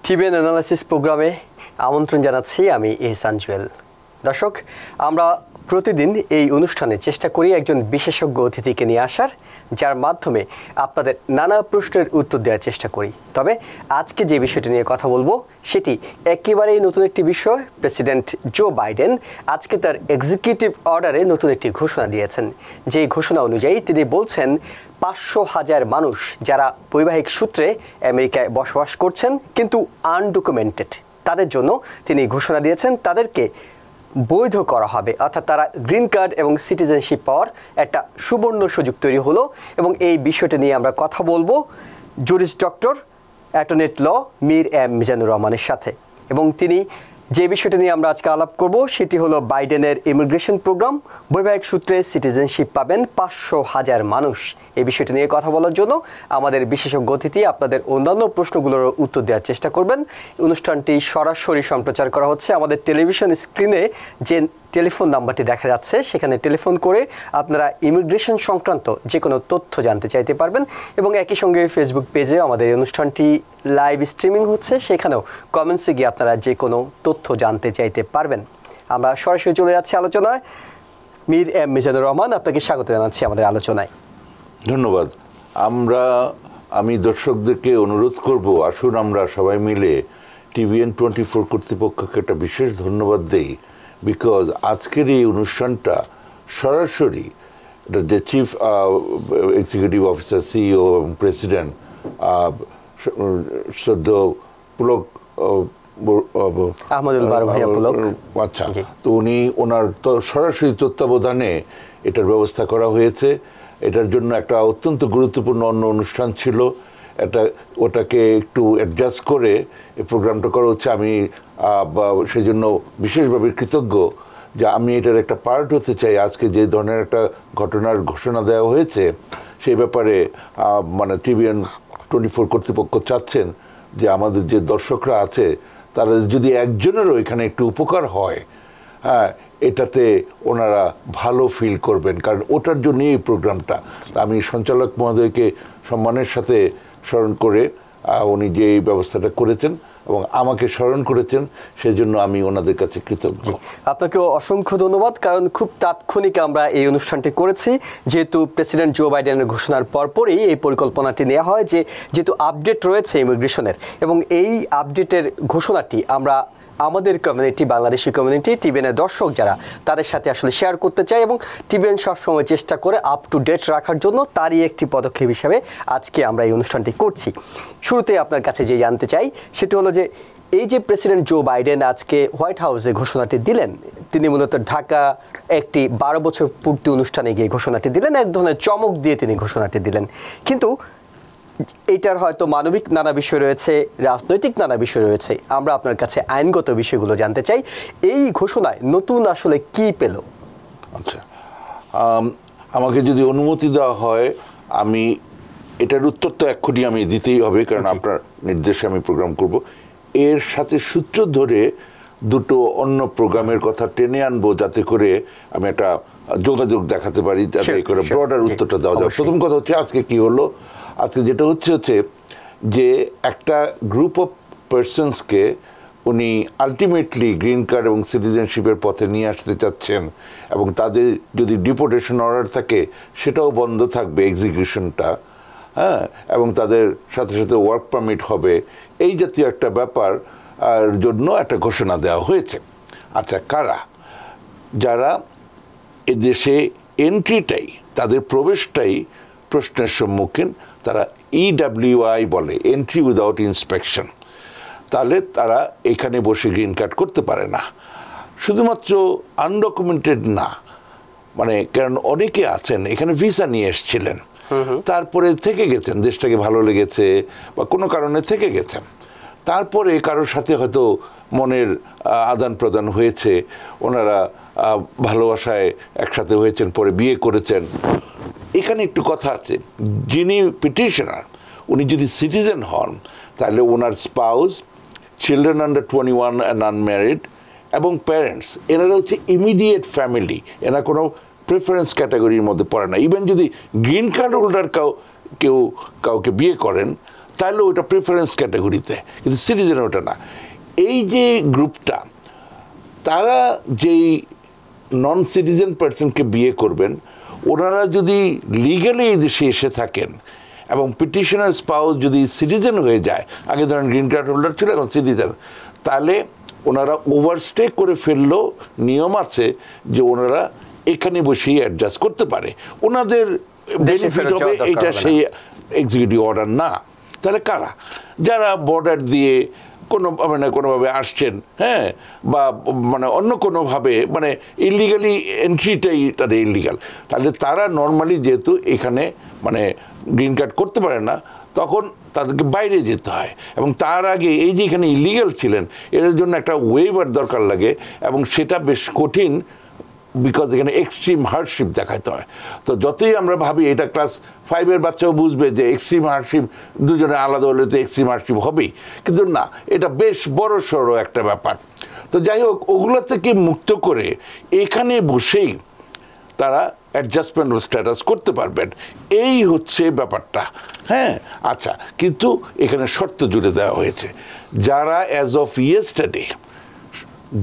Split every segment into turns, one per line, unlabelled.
TBN analysis প্রোগ্রামে আমন্ত্রণ জানাচ্ছি আমি এহসান জুয়েল। দর্শক, আমরা প্রতিদিন এই অনুষ্ঠানে চেষ্টা করি একজন বিশেষজ্ঞ অতিথিকে নিয়ে আসার, যার মাধ্যমে আপনাদের নানা প্রশ্নের উত্তর দেওয়ার চেষ্টা করি। তবে আজকে যে বিষয়টি নিয়ে কথা বলবো সেটি একেবারেই নতুন একটি বিষয়। প্রেসিডেন্ট জো বাইডেন আজকে তার এক্সিকিউটিভ অর্ডারে নতুন একটি ঘোষণা দিয়েছেন। যে ঘোষণা অনুযায়ী তিনি বলছেন 500,000 মানুষ যারা বৈবাহিক সূত্রে আমেরিকায় বসবাস করছেন কিন্তু আনডকুমেন্টেড, তাদের জন্য তিনি ঘোষণা দিয়েছেন তাদেরকে বৈধ করা হবে, অর্থাৎ তারা গ্রিন কার্ড এবং সিটিজেনশিপ পাওয়ার একটা সুবর্ণ সুযোগ তৈরি হলো। এবং এই বিষয়টা নিয়ে আমরা কথা বলবো জুরিস ডক্টর অ্যাটর্নি ল মীর এম মিজানুর রহমানের সাথে। এবং তিনি যে বিষয়টা নিয়ে আমরা আজকে আলাপ করব সেটি হলো বাইডেনের ইমিগ্রেশন প্রোগ্রাম, বৈবাহিক সূত্রে সিটিজেনশিপ পাবেন 500,000 মানুষ। এই বিষয়টি নিয়ে কথা বলার জন্য আমাদের বিশেষজ্ঞ অতিথি আপনাদের অন্যান্য প্রশ্নগুলোর উত্তর দেওয়ার চেষ্টা করবেন। অনুষ্ঠানটি সরাসরি সম্প্রচার করা হচ্ছে। আমাদের টেলিভিশন স্ক্রিনে যে টেলিফোন নাম্বারটি দেখা যাচ্ছে সেখানে টেলিফোন করে আপনারা ইমিগ্রেশন সংক্রান্ত যে কোনো তথ্য জানতে চাইতে পারবেন। এবং একই সঙ্গে ফেসবুক পেজে আমাদের এই অনুষ্ঠানটি লাইভ স্ট্রিমিং হচ্ছে, সেখানেও কমেন্টসে গিয়ে আপনারা যে কোনো তথ্য জানতে চাইতে পারবেন। আমরা সরাসরি চলে যাচ্ছি আলোচনায়। মীর এম মিজানুর রহমান, আপনাকে স্বাগত জানাচ্ছি আমাদের আলোচনায়।
ধন্যবাদ। আমি দর্শকদেরকে অনুরোধ করব, আসুন আমরা সবাই মিলে টিভিএন 24 কর্তৃপক্ষকে একটা বিশেষ ধন্যবাদ দেই। বিকজ আজকের এই অনুষ্ঠানটা সরাসরি যে চিফ এক্সিকিউটিভ অফিসার, সিইও এবং প্রেসিডেন্ট শ্রদ্ধ পুলক আচ্ছা, তো ওনার সরাসরি তত্ত্বাবধানে এটার ব্যবস্থা করা হয়েছে। এটার জন্য একটা অত্যন্ত গুরুত্বপূর্ণ অন্য অনুষ্ঠান ছিল, ওটাকে একটু অ্যাডজাস্ট করে এই প্রোগ্রামটা করা হচ্ছে। আমি সেই জন্য বিশেষভাবে কৃতজ্ঞ যে আমি এটার একটা পার্ট হতে চাই। আজকে যে ধরনের একটা ঘটনার ঘোষণা দেওয়া হয়েছে সেই ব্যাপারে মানে টিভিএন 24 কর্তৃপক্ষ চাচ্ছেন যে আমাদের যে দর্শকরা আছে তারা যদি একজনেরও এখানে একটু উপকার হয়, হ্যাঁ, এটাতে ওনারা ভালো ফিল করবেন, কারণ ওটার জন্যই এই প্রোগ্রামটা। আমি সঞ্চালক মহোদয়কে সম্মানের সাথে স্মরণ করে উনি যে এই ব্যবস্থাটা করেছেন এবং আমাকে স্মরণ করেছেন, সেজন্য আমি ওনাদের কাছে কৃতজ্ঞ।
আপনাকে অসংখ্য ধন্যবাদ, কারণ খুব তাৎক্ষণিক আমরা এই অনুষ্ঠানটি করেছি। যেহেতু প্রেসিডেন্ট জো বাইডেনের ঘোষণার পরপরই এই পরিকল্পনাটি নেওয়া হয়, যেহেতু আপডেট রয়েছে ইমিগ্রেশনের, এবং এই আপডেটের ঘোষণাটি আমরা আমাদের কমিউনিটি, বাংলাদেশি কমিউনিটি, টিভিএনের দর্শক যারা, তাদের সাথে আসলে শেয়ার করতে চাই। এবং টিভিএন সবসময় চেষ্টা করে আপ টু ডেট রাখার জন্য তারই একটি পদক্ষেপ হিসাবে আজকে আমরা এই অনুষ্ঠানটি করছি। শুরুতে আপনার কাছে যে জানতে চাই সেটি হলো যে এই যে প্রেসিডেন্ট জো বাইডেন আজকে হোয়াইট হাউসে ঘোষণাটি দিলেন, তিনি মূলত ঢাকা একটি 12 বছর পূর্তি অনুষ্ঠানে গিয়ে ঘোষণাটি দিলেন, এক ধরনের চমক দিয়ে তিনি ঘোষণাটি দিলেন। কিন্তু এইটার হয়তো মানবিক নানা বিষয় রয়েছে, রাজনৈতিক নানা বিষয় রয়েছে। আমরা আপনার কাছে আইনগত বিষয়গুলো জানতে চাই। এই ঘোষণায় নতুন আসলে কি পেল?
আচ্ছা, আমাকে যদি অনুমতি দেওয়া হয় আমি এটার উত্তর তো এক্ষুনি আমি দিতেই হবে, কারণ আপনার নির্দেশে আমি প্রোগ্রাম করব। এর সাথে সূত্র ধরে দুটো অন্য প্রোগ্রামের কথা টেনে আনবো, যাতে করে আমি একটা যোগাযোগ দেখাতে পারি, যাতে করে ব্রডার উত্তরটা দেওয়া যায়। প্রথম কথা হচ্ছে আজকে কি হলো। আজকে যেটা হচ্ছে যে একটা গ্রুপ অফ পার্সনসকে উনি আলটিমেটলি গ্রিন কার্ড এবং সিটিজেনশিপের পথে নিয়ে আসতে চাচ্ছেন, এবং তাদের যদি ডিপোর্টেশন অর্ডার থাকে সেটাও বন্ধ থাকবে, এক্সিকিউশনটা, হ্যাঁ, এবং তাদের সাথে সাথে ওয়ার্ক পারমিট হবে। এই জাতীয় একটা ব্যাপার জন্য একটা ঘোষণা দেওয়া হয়েছে। আচ্ছা, কারা যারা এদেশে এন্ট্রিটাই, তাদের প্রবেশটাই প্রশ্নের সম্মুখীন, তারা EWI বলে, এন্ট্রি উইদাউট ইন্সপেকশন। তাহলে তারা এখানে বসে গ্রিন কার্ড করতে পারে না। শুধুমাত্র আনডকুমেন্টেড না, মানে কারণ অনেকে আছেন এখানে ভিসা নিয়ে এসেছিলেন, তারপরে থেকে গেছেন, দেশটাকে ভালো লেগেছে বা কোনো কারণে থেকে গেছেন, তারপরে কারোর সাথে হয়তো মনের আদান প্রদান হয়েছে, ওনারা ভালোবাসায় একসাথে হয়েছেন, পরে বিয়ে করেছেন। এখানে একটু কথা আছে, যিনি পিটিশনার উনি যদি সিটিজেন হন তাহলে ওনার spouse, children under 21 and unmarried এবং প্যারেন্টস, এনারা হচ্ছে ইমিডিয়েট ফ্যামিলি, এনারা কোনো প্রেফারেন্স ক্যাটাগরির মধ্যে পড়ে না। ইভেন যদি গ্রিন কার্ড হোল্ডার কেউ কাউকে বিয়ে করেন তাহলে ওটা প্রেফারেন্স ক্যাটাগরিতে, কিন্তু সিটিজেন ওটা না। এই যে গ্রুপটা, তারা যেই নন সিটিজেন পার্সনকে বিয়ে করবেন, ওনারা যদি লিগালি এই দেশে এসে থাকেন এবং পিটিশনার স্পাউস যদি সিটিজেন হয়ে যায়, আগে ধরেন গ্রিন কার্ড হোল্ডার ছিল, এখন সিটিজেন, তাহলে ওনারা ওভারস্টে করে ফেললেও নিয়ম আছে যে ওনারা এখানে বসেই অ্যাডজাস্ট করতে পারে, ওনাদের বেনিফিট হবে, এইটা সেই এক্সিকিউটিভ অর্ডার না। তাহলে কারা? যারা বর্ডার দিয়ে কোনোভাবে আসছেন, হ্যাঁ, বা মানে অন্য কোনোভাবে মানে ইলিগালি এন্ট্রিটাই তাদের ইলিগাল, তাহলে তারা নর্মালি যেহেতু এখানে মানে গ্রিন কার্ড করতে পারে না, তখন তাদেরকে বাইরে যেতে হয়। এবং তার আগে এই যে এখানে ইলিগাল ছিলেন, এর জন্য একটা ওয়েভার দরকার লাগে, এবং সেটা বেশ কঠিন, বিকজ এখানে এক্সট্রিম হার্ডশিপ দেখাতে হয়। তো যতই আমরা ভাবি এটা ক্লাস 5-এর বাচ্চাও বুঝবে যে এক্সট্রিম হার্ডশিপ দুজনে আলাদা হলে তো এক্সট্রিম হার্ডশিপ হবেই, কিন্তু না, এটা বেশ বড় সড়ো একটা ব্যাপার। তো যাই হোক, ওগুলো থেকে মুক্ত করে এখানে বসেই তারা অ্যাডজাস্টমেন্ট ও স্ট্যাটাস করতে পারবেন, এই হচ্ছে ব্যাপারটা। হ্যাঁ, আচ্ছা, কিন্তু এখানে শর্ত জুড়ে দেওয়া হয়েছে, যারা as of yesterday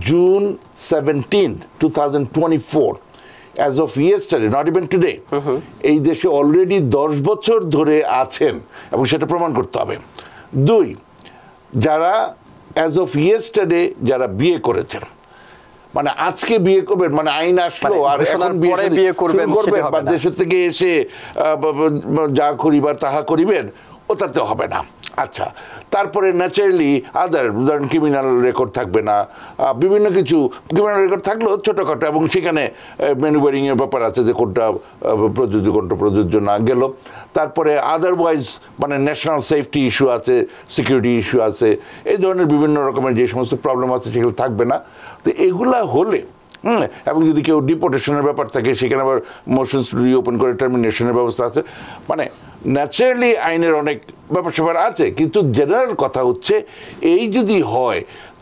June 17th, 2024, as of yesterday, not even today, এই দেশে অলরেডি 10 বছর ধরে আছেন, এবং সেটা প্রমাণ করতে হবে। 2, যারা অ্যাজ অফ ইয়েস্টারডে যারা বিয়ে করেছেন, মানে আজকে বিয়ে করবেন, মানে আইন আসলো আর এখন বিয়ে করবেন, বা দেশের থেকে এসে যা করিবার তাহা করিবেন, ওটাতে হবে না। আচ্ছা, তারপরে ন্যাচারালি আদার, ধরেন ক্রিমিনাল রেকর্ড থাকবে না, বিভিন্ন কিছু ক্রিমিনাল রেকর্ড থাকলেও ছোটোখাটো, এবং সেখানে ম্যানুভারিংয়ের ব্যাপার আছে যে কোনটা প্রযোজ্য কোনটা প্রযোজ্য না গেল। তারপরে আদারওয়াইজ মানে ন্যাশনাল সেফটি ইস্যু আছে, সিকিউরিটি ইস্যু আছে, এই ধরনের বিভিন্ন রকমের যে সমস্ত প্রবলেম আছে সেগুলো থাকবে না। তো এগুলা হলে, এবং যদি কেউ ডিপোর্টেশনের ব্যাপার থাকে, সেখানে আবার মোশনস রিওপেন করে টার্মিনেশনের ব্যবস্থা আছে, মানে ন্যাচারালি আইনের অনেক ব্যাপার স্যাপার আছে। কিন্তু জেনারেল কথা হচ্ছে, এই যদি হয়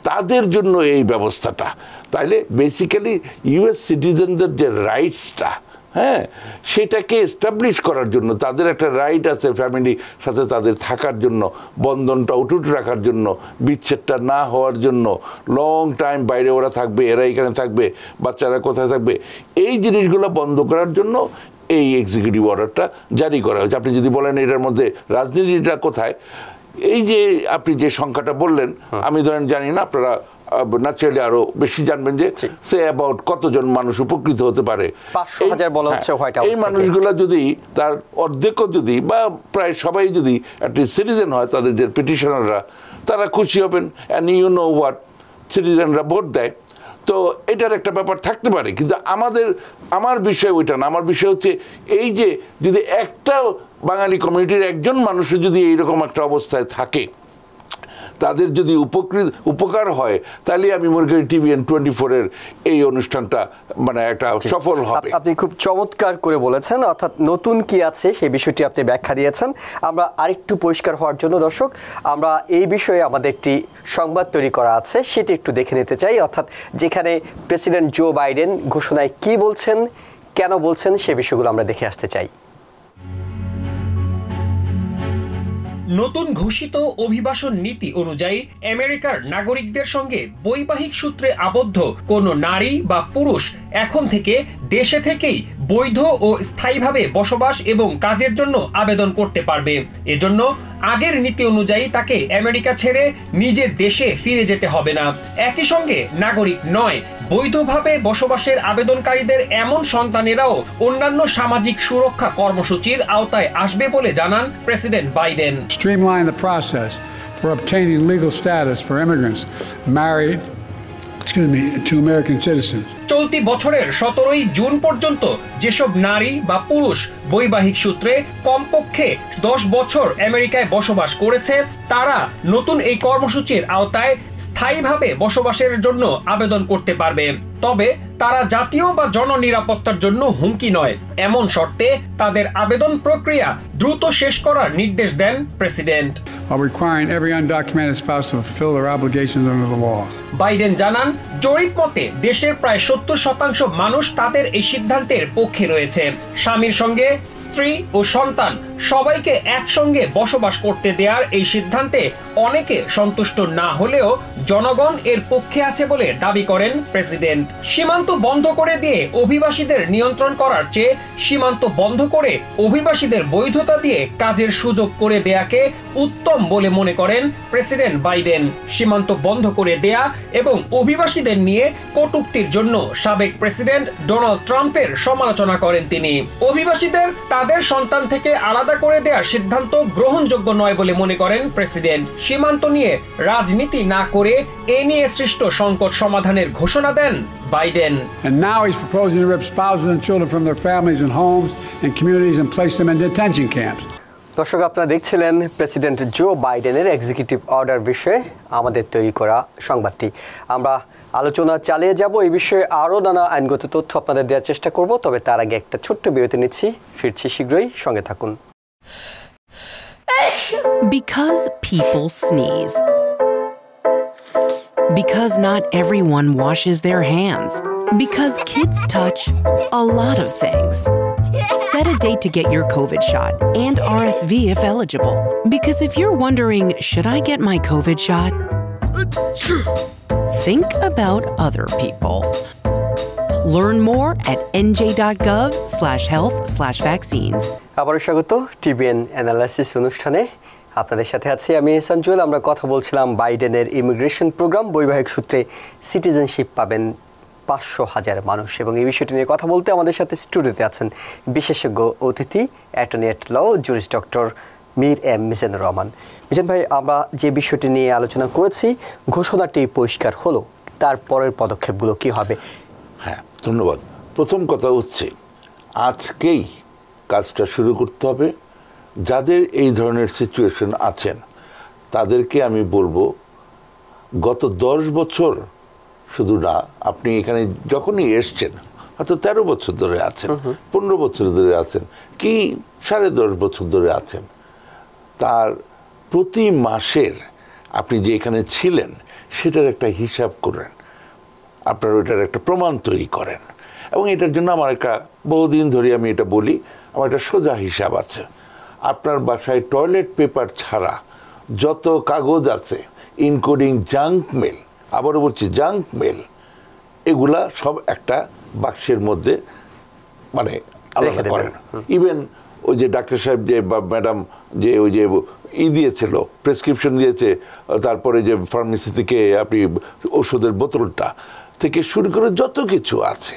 তাদের জন্য এই ব্যবস্থাটা, তাহলে বেসিক্যালি ইউএস সিটিজেনদের যে রাইটসটা, হ্যাঁ, সেটাকে এস্টাবলিশ করার জন্য তাদের একটা রাইট আছে ফ্যামিলির সাথে তাদের থাকার জন্য, বন্ধনটা অটুট রাখার জন্য, বিচ্ছেদটা না হওয়ার জন্য, লং টাইম বাইরে ওরা থাকবে, এরা এখানে থাকবে, বাচ্চারা কোথায় থাকবে, এই জিনিসগুলো বন্ধ করার জন্য এই এক্সিকিউটিভ অর্ডারটা জারি করা হয়েছে। আপনি যদি বলেন এটার মধ্যে রাজনীতিটা কোথায়, এই যে আপনি যে সংখ্যাটা বললেন, আমি ধরেন জানি না, আপনারা ন্যাচারালি আরো বেশি জানবেন যে সে অ্যাবাউট কতজন মানুষ উপকৃত হতে পারে।
500,000 বলা হচ্ছে হোয়াইট হাউস।
এই মানুষগুলা যদি তার অর্ধেকও যদি বা প্রায় সবাই যদি অ্যাটলিস্ট সিটিজেন হয়, তাদের যে পিটিশনাররা, তারা খুশি হবেন। অ্যান্ড ইউ নো হোয়াট, সিটিজেনরা ভোট দেয়, তো এটার একটা ব্যাপার থাকতে পারে। কিন্তু আমার বিষয় ওইটা না। আমার বিষয় হচ্ছে এই যে যদি একটা বাঙালি কমিউনিটির একজন মানুষও যদি এইরকম একটা অবস্থায় থাকে, তাদের যদি উপকার হয়, তাহলে আমি মনে করি TVN 24-এর এই অনুষ্ঠানটা মানে একটা সফল হবে।
আপনি খুব চমৎকার করে বলেছেন, অর্থাৎ নতুন কি আছে সেই বিষয়টি আপনি ব্যাখ্যা দিয়েছেন। আমরা আরেকটু পরিষ্কার হওয়ার জন্য দর্শক, আমরা এই বিষয়ে আমাদের একটি সংবাদ তৈরি করা আছে, সেটি একটু দেখে নিতে চাই। অর্থাৎ যেখানে প্রেসিডেন্ট জো বাইডেন ঘোষণায় কি বলছেন, কেন বলছেন, সে বিষয়গুলো আমরা দেখে আসতে চাই।
নতুন ঘোষিত অভিবাসন নীতি অনুযায়ী আমেরিকার নাগরিকদের সঙ্গে বৈবাহিক সূত্রে আবদ্ধ কোনো নারী বা পুরুষ এখন থেকে দেশে থেকেই বৈধ ও স্থায়ীভাবে বসবাস এবং কাজের জন্য আবেদন করতে পারবে। এজন্য আগের নীতি অনুযায়ী তাকে আমেরিকা ছেড়ে নিজের দেশে ফিরে যেতে হবে না। একই সঙ্গে নাগরিক নয়, বৈধভাবে বসবাসের আবেদনকারীদের এমন সন্তানেরাও অন্যান্য সামাজিক সুরক্ষা কর্মসূচির আওতায় আসবে বলে জানান president Biden.
Streamline the process for obtaining legal status for immigrants married to American citizens.
চলতি বছরের 17 জুন পর্যন্ত যেসব নারী বা পুরুষ বৈবাহিক সূত্রে কমপক্ষে 10 বছর আমেরিকায় বসবাস করেছে, তারা নতুন এই কর্মসূচির আওতায় স্থায়ীভাবে বসবাসের জন্য আবেদন করতে পারবে। তবে তারা জাতীয় বা জননিরাপত্তার জন্য হুমকি নয়, এমন শর্তে তাদের আবেদন প্রক্রিয়া দ্রুত শেষ করার নির্দেশ দেন president.
While requiring every undocumented spouse to fulfill their obligations under the law.
Biden জানান, জরিপ মতে দেশের প্রায় 70% মানুষ তাদের এই সিদ্ধান্তের পক্ষে রয়েছে। স্বামীর সঙ্গে স্ত্রী ও সন্তান সবাইকে একসঙ্গে বসবাস করতে দেওয়ার এই সিদ্ধান্তে অনেকে সন্তুষ্ট না হলেও জনগণ এর পক্ষে আছে বলে দাবি করেন প্রেসিডেন্ট। সীমান্ত বন্ধ করে দিয়ে অভিবাসীদের নিয়ন্ত্রণ করার চেয়ে সীমান্ত বন্ধ করে অভিবাসীদের বৈধতা দিয়ে কাজের সুযোগ করে দেয়াকে উত্তম বলে মনে করেন প্রেসিডেন্ট বাইডেন। সীমান্ত বন্ধ করে দেয়া এবং অভিবাসীদের নিয়ে কটূক্তির জন্য সাবেক প্রেসিডেন্ট ডোনাল্ড ট্রাম্পের সমালোচনা করেন তিনি। অভিবাসীদের তাদের সন্তান থেকে আলাদা করে দেওয়ার সিদ্ধান্ত গ্রহণযোগ্য নয় বলে মনে করেন প্রেসিডেন্ট। সীমান্ত নিয়ে রাজনীতি না করে এ নিয়ে সৃষ্ট সংকট সমাধানের ঘোষণা দেন Biden.
And now he's proposing to rip spouses and children from their families and homes and communities and place them in detention camps.
দর্শক, আপনারা দেখছিলেন প্রেসিডেন্ট জো বাইডেনের এক্সিকিউটিভ অর্ডার বিষয়ে আমাদের তৈরি করা সংবাদটি। আমরা আলোচনা চালিয়ে যাব এই বিষয়ে, আরও নানা আইনগত তথ্য আপনাদের দেওয়ার চেষ্টা করব। তবে তার আগে একটা ছোট্ট বিরতি নিচ্ছি, ফিরছি শীঘ্রই, সঙ্গে থাকুন।
Because people sneeze. Because not everyone washes their hands. Because kids touch a lot of things. Set a date to get your COVID shot and RSV if eligible. Because if you're wondering, should I get my COVID shot? Think about other people. Learn more at nj.gov/health/vaccines.
আবারও স্বাগত TBN analysis অনুষ্ঠানে। আপনাদের সাথে আছি আমি এহসান জুয়েল। আমরা কথা বলছিলাম বাইডেনের ইমিগ্রেশন প্রোগ্রাম, বৈবাহিক সূত্রে সিটিজেনশিপ পাবেন 500,000 মানুষ, এবং এই বিষয়টি নিয়ে কথা বলতে আমাদের সাথে স্টুডিওতে আছেন বিশেষজ্ঞ অতিথি অ্যাটর্নি এট ল জুরিস ডক্টর মীর এম মিজানুর রহমান। মিজান ভাই, আমরা যে বিষয়টি নিয়ে আলোচনা করেছি, ঘোষণাটি পরিষ্কার হলো, তারপরের পদক্ষেপগুলো কি হবে?
হ্যাঁ, ধন্যবাদ। প্রথম কথা হচ্ছে আজকেই কাজটা শুরু করতে হবে। যাদের এই ধরনের সিচুয়েশন আছেন তাদেরকে আমি বলবো, গত 10 বছর শুধু না, আপনি এখানে যখনই এসছেন, হয়তো 13 বছর ধরে আছেন, 15 বছর ধরে আছেন, কি 10.5 বছর ধরে আছেন, তার প্রতি মাসের আপনি যে এখানে ছিলেন সেটার একটা হিসাব করেন, আপনার ওইটার একটা প্রমাণ তৈরি করেন। এবং এটার জন্য আমার একটা, বহুদিন ধরে আমি এটা বলি, আমার একটা সোজা হিসাব আছে। আপনার বাসায় টয়লেট পেপার ছাড়া যত কাগজ আছে, ইনক্লুডিং জাঙ্ক মেল, আবারও বলছি জাঙ্ক মেল, এগুলা সব একটা বাক্সের মধ্যে মানে আলাদা করেন। ইভেন ওই যে ডাক্তার সাহেব যে বা ম্যাডাম যে ওই যে দিয়েছিল, প্রেসক্রিপশন দিয়েছে, তারপরে যে ফার্মেসি থেকে আপনি ওষুধের বোতলটা থেকে শুরু করে যত কিছু আছে,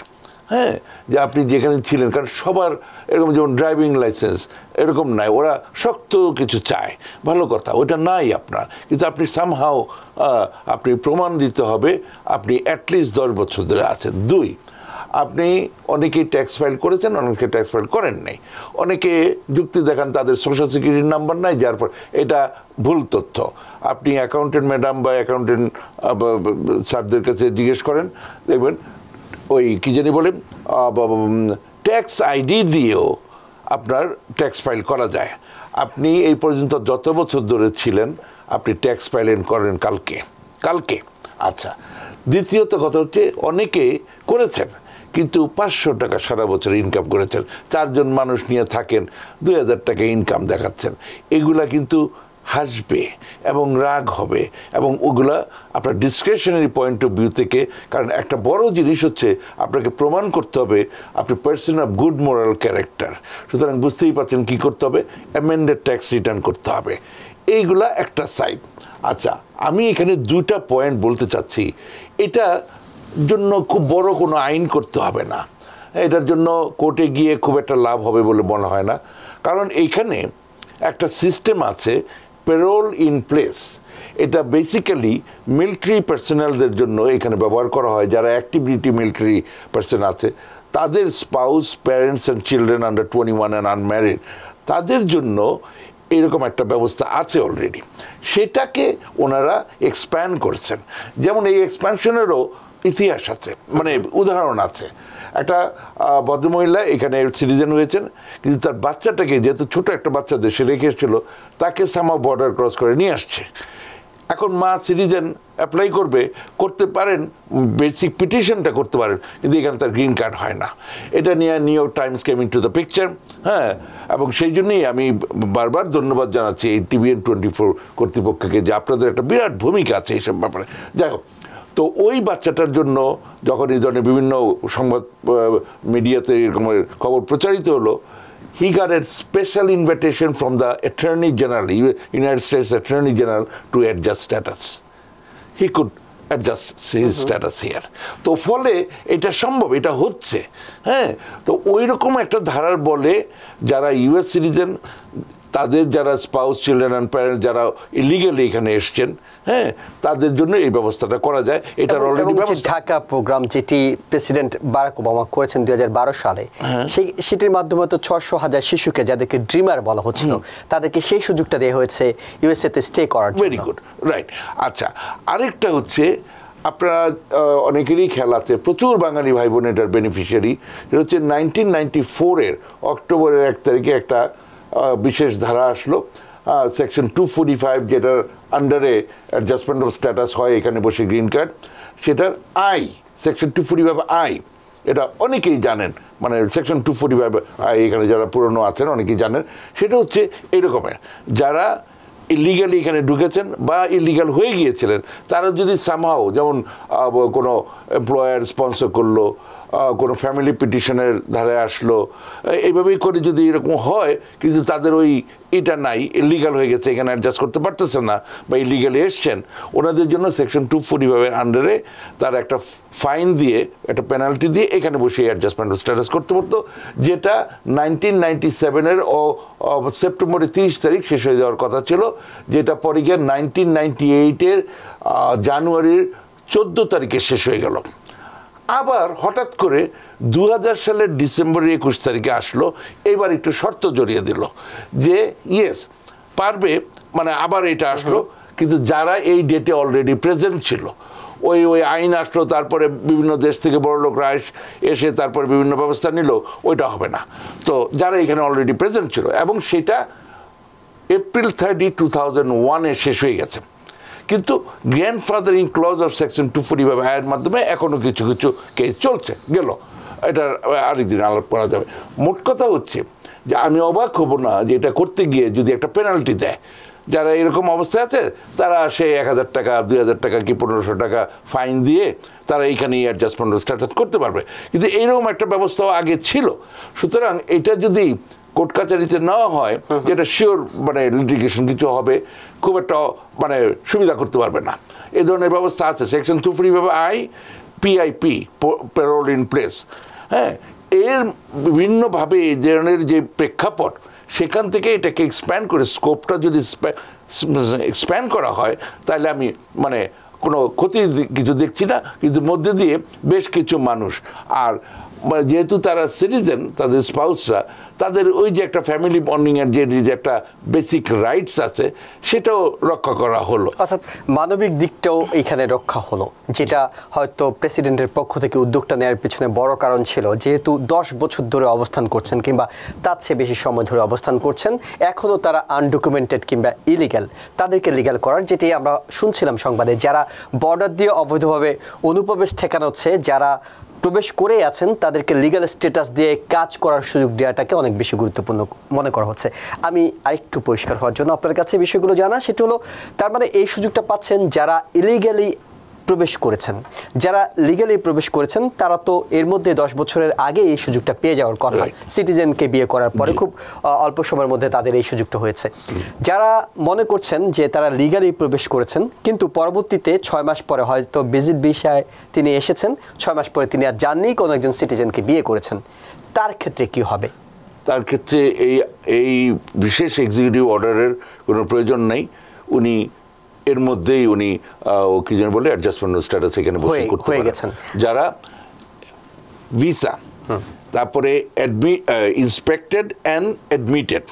হ্যাঁ, যে আপনি যেখানে ছিলেন, কারণ সবার এরকম যেমন ড্রাইভিং লাইসেন্স এরকম নাই, ওরা শক্ত কিছু চায়, ভালো কথা, ওটা নাই আপনার, কিন্তু আপনি সামহাও আপনি প্রমাণ দিতে হবে আপনি অ্যাটলিস্ট 10 বছর ধরে আছেন। 2, আপনি অনেকেই ট্যাক্স ফাইল করেছেন, অনেকে ট্যাক্স ফাইল করেন নাই, অনেকে যুক্তি দেখান তাদের সোশ্যাল সিকিউরিটি নাম্বার নাই, যার পর এটা ভুল তথ্য। আপনি অ্যাকাউন্টেন্ট ম্যাডাম বা অ্যাকাউন্টেন্ট স্যারদের কাছে জিজ্ঞেস করেন, দেখবেন ওই কী জানি বলে ট্যাক্স আইডি দিয়েও আপনার ট্যাক্স ফাইল করা যায়। আপনি এই পর্যন্ত যত বছর ধরে ছিলেন আপনি ট্যাক্স ফাইল করেন কালকে। আচ্ছা, দ্বিতীয়ত কথা হচ্ছে অনেকে করেছেন কিন্তু 500 টাকা সারা বছর ইনকাম করেছেন, 4 জন মানুষ নিয়ে থাকেন, 2000 টাকা ইনকাম দেখাচ্ছেন, এগুলা কিন্তু হাসবে এবং রাগ হবে, এবং ওগুলা আপনার ডিসক্রিশনারি পয়েন্ট অফ ভিউ থেকে, কারণ একটা বড় জিনিস হচ্ছে আপনাকে প্রমাণ করতে হবে আপনি person of good moral character. সুতরাং বুঝতেই পারছেন কী করতে হবে, অ্যামেন্ডেড ট্যাক্স রিটার্ন করতে হবে, এইগুলা একটা সাইড। আচ্ছা, আমি এখানে 2টা পয়েন্ট বলতে চাচ্ছি। এটা জন্য খুব বড় কোনো আইন করতে হবে না, এটার জন্য কোর্টে গিয়ে খুব একটা লাভ হবে বলে মনে হয় না, কারণ এইখানে একটা সিস্টেম আছে, পেরোল ইন প্লেস। এটা বেসিক্যালি মিলিটারি পার্সোনালদের জন্য এখানে ব্যবহার করা হয়, যারা অ্যাক্টিভিটি মিলিটারি পার্সন আছে, তাদের spouse, parents and children under 21 and unmarried, তাদের জন্য এরকম একটা ব্যবস্থা আছে অলরেডি, সেটাকে ওনারা এক্সপ্যান্ড করছেন। যেমন এই এক্সপ্যানশনেরও ইতিহাস আছে, মানে উদাহরণ আছে। একটা ভদ্রমহিলা এখানে সিটিজেন হয়েছেন, কিন্তু তার বাচ্চাটাকে, যেহেতু ছোট একটা বাচ্চা দেশে রেখে এসেছিল, তাকে সামা বর্ডার ক্রস করে নিয়ে আসছে। এখন মা সিটিজেন অ্যাপ্লাই করতে পারেন, বেসিক পিটিশনটা করতে পারেন, কিন্তু এখানে তার গ্রিন কার্ড হয় না। এটা নিয়ে new York Times came into the picture. হ্যাঁ, এবং সেই জন্যই আমি বারবার ধন্যবাদ জানাচ্ছি এই TVN 24 কর্তৃপক্ষকে, যে আপনাদের একটা বিরাট ভূমিকা আছে এইসব ব্যাপারে। যাই হোক, তো ওই বাচ্চাটার জন্য যখন এই ধরনের বিভিন্ন সংবাদ মিডিয়াতে এরকমের খবর প্রচারিত হলো, he got a special invitation from the Attorney General, United States Attorney General, to adjust status. He could adjust his status here. তো ফলে এটা সম্ভব, এটা হচ্ছে। হ্যাঁ, তো ওই রকম একটা ধারার বলে যারা US সিটিজেন, তাদের যারা স্পাউস, চিলড্রেন অ্যান্ড প্যারেন্টস যারা ইলিগালি এখানে এসছেন, হ্যাঁ, তাদের জন্য এই ব্যবস্থাটা করা যায়। এটার অলরেডি ব্যবস্থা।
ঢাকা প্রোগ্রাম যেটি প্রেসিডেন্ট বারাক ওবামা করেছেন 2012 সালে, সেটির মাধ্যমে তো 600,000 শিশুকে, যাদেরকে ড্রিমার বলা হচ্ছিল, তাদেরকে সেই সুযোগটা দেওয়া হয়েছে ইউএসএতে স্টে করার জন্য। Very
good, right. আচ্ছা, আরেকটা হচ্ছে আপনারা অনেকেরই খেয়াল আছে, প্রচুর বাঙালি ভাই বোন এটার বেনিফিশিয়ারি। এটা হচ্ছে 1994 অক্টোবরের 1 তারিখে একটা বিশেষ ধারা আসলো, সেকশন 245, যেটার আন্ডারে অ্যাডজাস্টমেন্ট অফ স্ট্যাটাস হয় এখানে বসে গ্রিন কার্ড, সেটার সেকশন 245I, এটা অনেকেই জানেন, মানে সেকশন 245I এখানে যারা পুরনো আছেন অনেকেই জানেন। সেটা হচ্ছে এরকমের, যারা ইলিগালি এখানে ঢুকেছেন বা ইলিগাল হয়ে গিয়েছিলেন, তারা যদি সামহাও, যেমন কোনো এমপ্লয়ার স্পন্সর করলো, কোনো ফ্যামিলি পিটিশনের ধারে আসলো, এইভাবেই করে যদি এরকম হয়, কিন্তু তাদের ওই এটা নাই, ইলিগাল হয়ে গেছে, এখানে অ্যাডজাস্ট করতে পারতেছেন না বা ইলিগালি এসছেন, ওনাদের জন্য সেকশন 245 আন্ডারে তারা একটা ফাইন দিয়ে, একটা পেনাল্টি দিয়ে এখানে বসে অ্যাডজাস্টমেন্ট অফ স্ট্যাটাস করতে পারতো, যেটা 1997 সেপ্টেম্বরের 30 তারিখ শেষ হয়ে যাওয়ার কথা ছিল, যেটা পরে গিয়ে 1998 জানুয়ারির 14 তারিখে শেষ হয়ে গেল। আবার হঠাৎ করে 2000 সালের ডিসেম্বরের 21 তারিখে আসলো, এবার একটু শর্ত জড়িয়ে দিল যে ইয়েস পারবে, মানে আবার এটা আসলো, কিন্তু যারা এই ডেটে অলরেডি প্রেজেন্ট ছিল, ওই আইন আসলো, তারপরে বিভিন্ন দেশ থেকে বড় লোকরা এসে তারপরে বিভিন্ন ব্যবস্থা নিল, ওইটা হবে না। তো যারা এখানে অলরেডি প্রেজেন্ট ছিল, এবং সেটা এপ্রিল 30, 2001 শেষ হয়ে গেছে। কিন্তু গ্র্যান্ডফাদারিং ক্লজ অফ সেকশন 245 এর মাধ্যমে এখনো কিছু কিছু কেস চলছে, গেল, এটা আরেকদিন আলাপ করা যাবে। মোট কথা হচ্ছে যে আমি অবাক হব না যে এটা করতে গিয়ে যদি একটা পেনাল্টি দেয়, যারা এরকম অবস্থায় আছে তারা সেই 1000 টাকা, 2000 টাকা কি 1500 টাকা ফাইন দিয়ে তারা এইখানেই অ্যাডজাস্টমেন্ট স্ট্যাটাস করতে পারবে। কিন্তু এইরকম একটা ব্যবস্থাও আগে ছিল। সুতরাং এটা যদি কোর্ট কাছারিতে নেওয়া হয়, যেটা শিওর মানে লিটিগেশন কিছু হবে, খুব একটা মানে সুবিধা করতে পারবে না। এই ধরনের ব্যবস্থা আছে section 245I PIP, parole in place. হ্যাঁ, এর বিভিন্নভাবে এই ধরনের যে প্রেক্ষাপট, সেখান থেকে এটাকে এক্সপ্যান্ড করে স্কোপটা যদি এক্সপ্যান্ড করা হয়, তাহলে আমি মানে কোনো ক্ষতি কিছু দেখছি না। কিন্তু মধ্যে দিয়ে বেশ কিছু মানুষ, আর যেহেতু তারা সিটিজেন, তাদের স্পাউসরা, তাদের ওই যে একটা ফ্যামিলি বন্ডিংয়ের যে একটা বেসিক রাইটস আছে, সেটাও রক্ষা করা হলো।
অর্থাৎ মানবিক দিকটাও এখানে রক্ষা হলো, যেটা হয়তো প্রেসিডেন্টের পক্ষ থেকে উদ্যোগটা নেওয়ার পিছনে বড় কারণ ছিল। যেহেতু 10 বছর ধরে অবস্থান করছেন, কিংবা তার চেয়ে বেশি সময় ধরে অবস্থান করছেন, এখনও তারা আনডকুমেন্টেড কিংবা ইলিগ্যাল, তাদেরকে লিগ্যাল করার, যেটি আমরা শুনছিলাম সংবাদে, যারা বর্ডার দিয়ে অবৈধভাবে অনুপ্রবেশ ঠেকানো হচ্ছে, যারা প্রবেশ করে আছেন, তাদেরকে লিগ্যাল স্ট্যাটাস দিয়ে কাজ করার সুযোগ দেওয়াটাকে অনেক বেশি গুরুত্বপূর্ণ মনে করা হচ্ছে। আমি আরেকটু পরিষ্কার হওয়ার জন্য আপনার কাছে বিষয়গুলো জানা, সেটা হলো, তার মানে এই সুযোগটা পাচ্ছেন যারা ইলিগ্যালি প্রবেশ করেছেন। যারা লিগ্যালি প্রবেশ করেছেন তারা তো এর মধ্যে 10 বছরের আগে এই সুযোগটা পেয়ে যাওয়ার কথা, সিটিজেনকে বিয়ে করার পরে খুব অল্প সময়ের মধ্যে তাদের এই সুযোগটা হয়েছে। যারা মনে করছেন যে তারা লিগ্যালি প্রবেশ করেছেন, কিন্তু পরবর্তীতে 6 মাস পরে হয়তো ভিজিট ভিসায় তিনি এসেছেন, 6 মাস পরে তিনি আর যাননি, কোনো একজন সিটিজেনকে বিয়ে করেছেন, তার ক্ষেত্রে কি হবে?
তার ক্ষেত্রে এই বিশেষ এক্সিকিউটিভ অর্ডারের কোনো প্রয়োজন নেই। উনি এর মধ্যেই উনি কি যেন বলে অ্যাডজাস্টমেন্ট স্ট্যাটাস এখানে বসে করতে পারেন। যারা ভিসা, তারপরে ইন্সপেক্টেড অ্যান্ড অ্যাডমিটেড,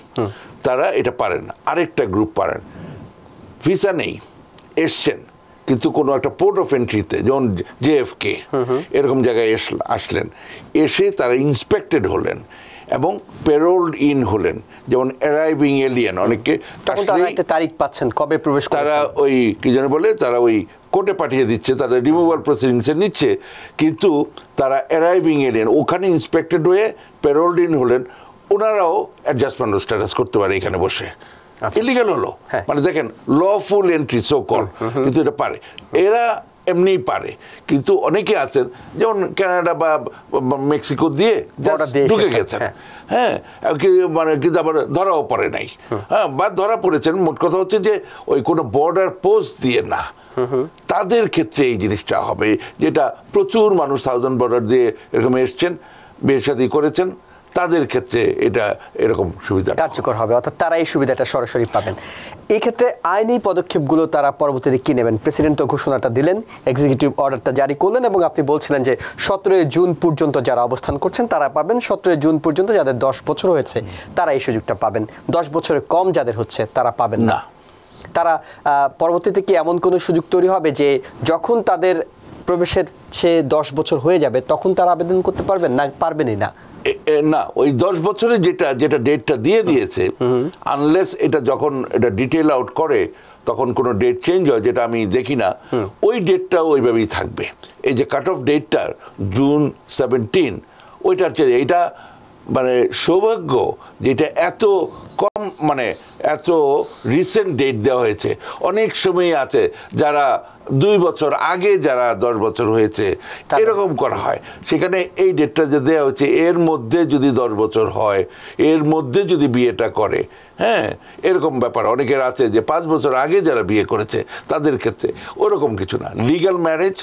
তারা এটা পারেন। আরেকটা গ্রুপ পারেন, ভিসা নেই, এসছেন, কিন্তু কোনো একটা পোর্ট অফ এন্ট্রিতে, যেমন JFK এরকম জায়গায় আসলেন, এসে তারা ইন্সপেক্টেড হলেন, এবং প্যারোলড ইন হলেন, যেমন অ্যারাইভিং এলিয়েন, অনেকে
তারা একটা তারিখ পাচ্ছেন কবে প্রবেশ করেছেন,
তারা ওই কি যেন বলে, তারা ওই কোর্টে পাঠিয়ে দিচ্ছে, তাদের রিমুভাল প্রসিডিংসে নিচ্ছে, কিন্তু তারা অ্যারাইভিং এলিয়েন ওখানে ইন্সপেক্টেড হয়ে প্যারোলড ইন হলেন, ওনারাও অ্যাডজাস্টমেন্ট অফ স্ট্যাটাস করতে পারে এখানে বসে। ইলিগাল হলো, মানে দেখেন লফুল এন্ট্রি সো কল, কিন্তু এটা পারে, এরা এমনিই পারে। কিন্তু অনেকে আছেন যেমন কানাডা বা মেক্সিকো দিয়ে ঢুকে গেছেন, হ্যাঁ, মানে কিন্তু আবার ধরাও পড়ে নাই, হ্যাঁ, বা ধরা পড়েছেন। মোট কথা হচ্ছে যে ওই কোনো বর্ডার পোস্ট দিয়ে না, তাদের ক্ষেত্রে এই জিনিসটা হবে, যেটা প্রচুর মানুষ সাউদার্ন বর্ডার দিয়ে এরকম এসছেন, বিয়ে শাদী করেছেন, তাদের ক্ষেত্রে এটা এরকম সুবিধা
কার্যকর হবে, অর্থাৎ তারা এই সুবিধাটা সরাসরি পাবেন। এই ক্ষেত্রে আইনি পদক্ষেপগুলো তারা পরবর্তীতে কি নেবেন? প্রেসিডেন্ট তো ঘোষণাটা দিলেন, এক্সিকিউটিভ অর্ডারটা জারি করলেন, এবং আপনি বলছিলেন যে 17 জুন পর্যন্ত যারা অবস্থান করছেন তারা পাবেন, 17 জুন পর্যন্ত যাদের 10 বছর হয়েছে তারা এই সুযোগটা পাবেন, 10 বছরের কম যাদের হচ্ছে তারা পাবেন না। তারা পরবর্তীতে কি এমন কোনো সুযোগ তৈরি হবে যে যখন তাদের প্রবেশের চেয়ে 10 বছর হয়ে যাবে তখন তারা আবেদন করতে পারবেন, না পারবেনই না?
না, ওই 10 বছরে যেটা ডেটটা দিয়ে দিয়েছে, আনলেস এটা যখন এটা ডিটেল আউট করে তখন কোনো ডেট চেঞ্জ হয়, যেটা আমি দেখি না, ওই ডেটটা ওইভাবেই থাকবে। এই যে কাট অফ ডেটটা জুন 17, ওইটার চেয়ে এইটা মানে সৌভাগ্য যেটা এত কম, মানে এত রিসেন্ট ডেট দেওয়া হয়েছে। অনেক সময় আছে যারা 2 বছর আগে, যারা 10 বছর হয়েছে, এরকম করা হয়। সেখানে এই ডেটটা যে দেওয়া হচ্ছে, এর মধ্যে যদি 10 বছর হয়, এর মধ্যে যদি বিয়েটা করে, হ্যাঁ, এরকম ব্যাপার অনেকের আছে যে 5 বছর আগে যারা বিয়ে করেছে তাদের ক্ষেত্রে ওরকম কিছু না, লিগ্যাল ম্যারেজ,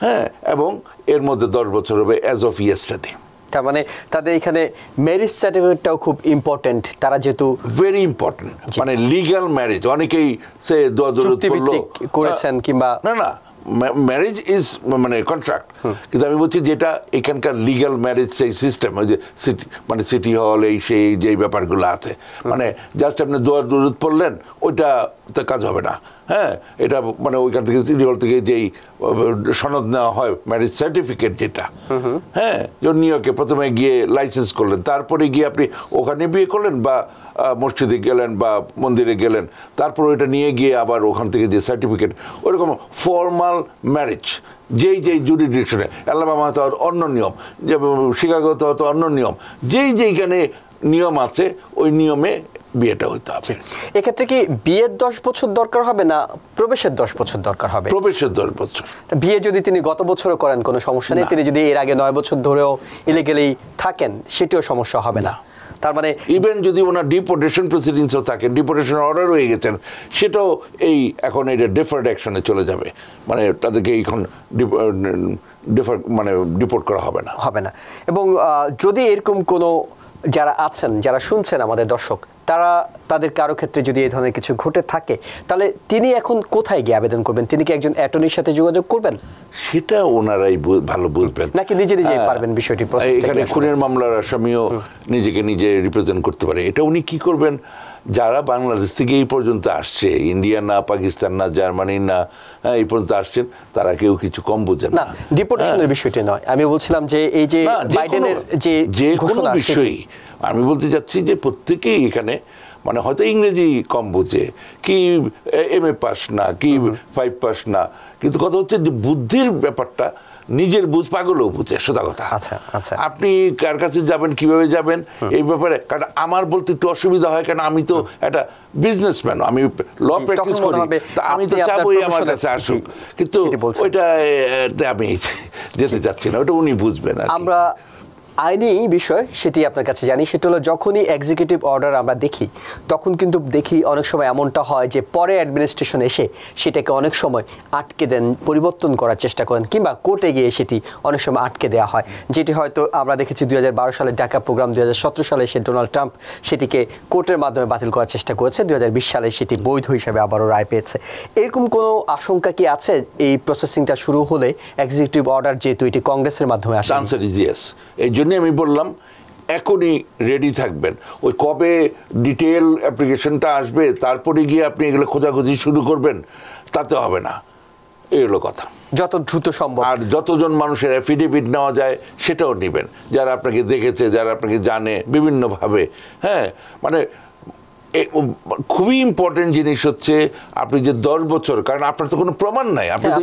হ্যাঁ, এবং এর মধ্যে 10 বছর হবে অ্যাজ অফ ইয়েস্টারডে।
তার মানে তাদের এখানে ম্যারেজ সার্টিফিকেটটাও খুব ইম্পর্টেন্ট, তারা যেহেতু
ভেরি ইম্পর্টেন্ট, মানে লিগ্যাল ম্যারেজ। অনেকেই সে
করেছেন কিংবা
না, ম্যারেজ ইজ মানে কন্ট্রাক্ট, কিন্তু আমি বলছি যেটা এখানকার লিগ্যাল ম্যারেজ সেই সিস্টেম, ওই যে মানে সিটি হল, এই সেই যে ব্যাপারগুলো আছে, মানে জাস্ট আপনি দরুদ পড়লেন, ওইটা তো কাজ হবে না, হ্যাঁ, এটা মানে ওইখান থেকে সিটি হল থেকে যেই সনদ নেওয়া হয়, ম্যারেজ সার্টিফিকেট যেটা, হ্যাঁ, নিউ ইয়র্কে প্রথমে গিয়ে লাইসেন্স করলেন, তারপরে গিয়ে আপনি ওখানে বিয়ে করলেন বা মসজিদে গেলেন বা মন্দিরে গেলেন, তারপর ওইটা নিয়ে গিয়ে আবার ওখান থেকে যে সার্টিফিকেট, ওইরকম ফর্মাল ম্যারেজ যেই জুরিডিকশনে, অ্যালাবামা তো অন্য নিয়ম, যে শিকাগোতে হয়তো অন্য নিয়ম, যেইখানে নিয়ম আছে ওই নিয়মে বিয়েটা হইতে হবে।
এক্ষেত্রে কি বিয়ের 10 বছর দরকার হবে, না প্রবেশের 10 বছর দরকার হবে?
প্রবেশের 10 বছর।
বিয়ে যদি তিনি গত বছরও করেন কোনো সমস্যা নেই, তিনি যদি এর আগে 9 বছর ধরেও ইলিগালি থাকেন সেটিও সমস্যা হবে না। তার মানে
ইভেন যদি ওনার ডিপোর্টেশন প্রসিডিংসও থাকেন, ডিপোর্টেশন অর্ডার হয়ে গেছেন, সেটাও এই এখন এটা ডেফার্ড অ্যাকশনে চলে যাবে, মানে তাদেরকে এখন মানে ডিপোর্ট করা হবে না।
এবং যদি এরকম কোনো যারা আছেন, যারা শুনছেন আমাদের দর্শক, তাদের কারো ক্ষেত্রে যদি এই ধরনের কিছু ঘটে থাকে, তাহলে তিনি এখন কোথায় গিয়ে আবেদন করবেন? তিনি কি একজন অ্যাটর্নির সাথে যোগাযোগ করবেন?
সেটা ওনারাই ভালো বুঝবেন,
নাকি নিজে পারবেন বিষয়টি?
এখানে খুনের মামলার আসামিও নিজেকে নিজে রিপ্রেজেন্ট করতে পারে। এটা উনি কি করবেন? যারা বাংলাদেশ থেকে এই পর্যন্ত আসছে, ইন্ডিয়া না, পাকিস্তান না, জার্মানি না, এই পর্যন্ত আসছেন, তারা কেউ কিছু কম বোঝেন না।
ডিপোর্টেশনের বিষয়টি নয়, আমি বলছিলাম যে এই যে বাইডেনের যে
কোনো বিষয়ই আমি বলতে চাচ্ছি যে প্রত্যেকেই এখানে মানে হয়তো ইংরেজি কম বোঝে, কি MA পাস না, কি 5 পাস না, কিন্তু কথা হচ্ছে যে বুদ্ধির ব্যাপারটা নিজের বুঝ পাগলও বুঝে, সোজা কথা। আপনি কার কাছে যাবেন, কিভাবে যাবেন, এই ব্যাপারে কারণ আমার বলতে একটু অসুবিধা হয়, কারণ আমি তো একটা বিজনেসম্যান, আমি ল প্র্যাকটিস করি, আমি তো চাবই আমার কাছে আসুক, কিন্তু ওইটা আমি যেতে চাচ্ছি না, ওটা উনি বুঝবেন।
আমরা আইনি বিষয় সেটি আপনার কাছে জানি, সেটা হলো যখনই এক্সিকিউটিভ অর্ডার আমরা দেখি তখন কিন্তু দেখি অনেক সময় এমনটা হয় যে পরে অ্যাডমিনিস্ট্রেশন এসে সেটাকে অনেক সময় আটকে দেন, পরিবর্তন করার চেষ্টা করেন, কিংবা কোর্টে গিয়ে সেটি অনেক সময় আটকে দেওয়া হয়, যেটি হয়তো আমরা দেখেছি 2012 সালের ঢাকা প্রোগ্রাম, 2017 সালে এসে ডোনাল্ড ট্রাম্প সেটিকে কোর্টের মাধ্যমে বাতিল করার চেষ্টা করেছে, 2020 সালে সেটি বৈধ হিসাবে আবারও রায় পেয়েছে। এরকম কোনো আশঙ্কা কি আছে এই প্রসেসিংটা শুরু হলে এক্সিকিউটিভ অর্ডার, যেহেতু এটি কংগ্রেসের মাধ্যমে আসে?
Answer is yes. এই জন্য আমি বললাম এখনই রেডি থাকবেন। ওই কবে ডিটেল অ্যাপ্লিকেশনটা আসবে তারপরে গিয়ে আপনি এগুলো খোঁজাখুঁজি শুরু করবেন, তাতে হবে না। এই হলো কথা।
যত দ্রুত সম্ভব।
আর যতজন মানুষের অ্যাফিডেভিট নেওয়া যায় সেটাও নেবেন, যারা আপনাকে দেখেছে, যারা আপনাকে জানে বিভিন্নভাবে। হ্যাঁ, মানে খুবই ইম্পর্টেন্ট জিনিস হচ্ছে আপনি যে 10 বছর, কারণ আপনার তো কোনো প্রমাণ নাই, আপনি তো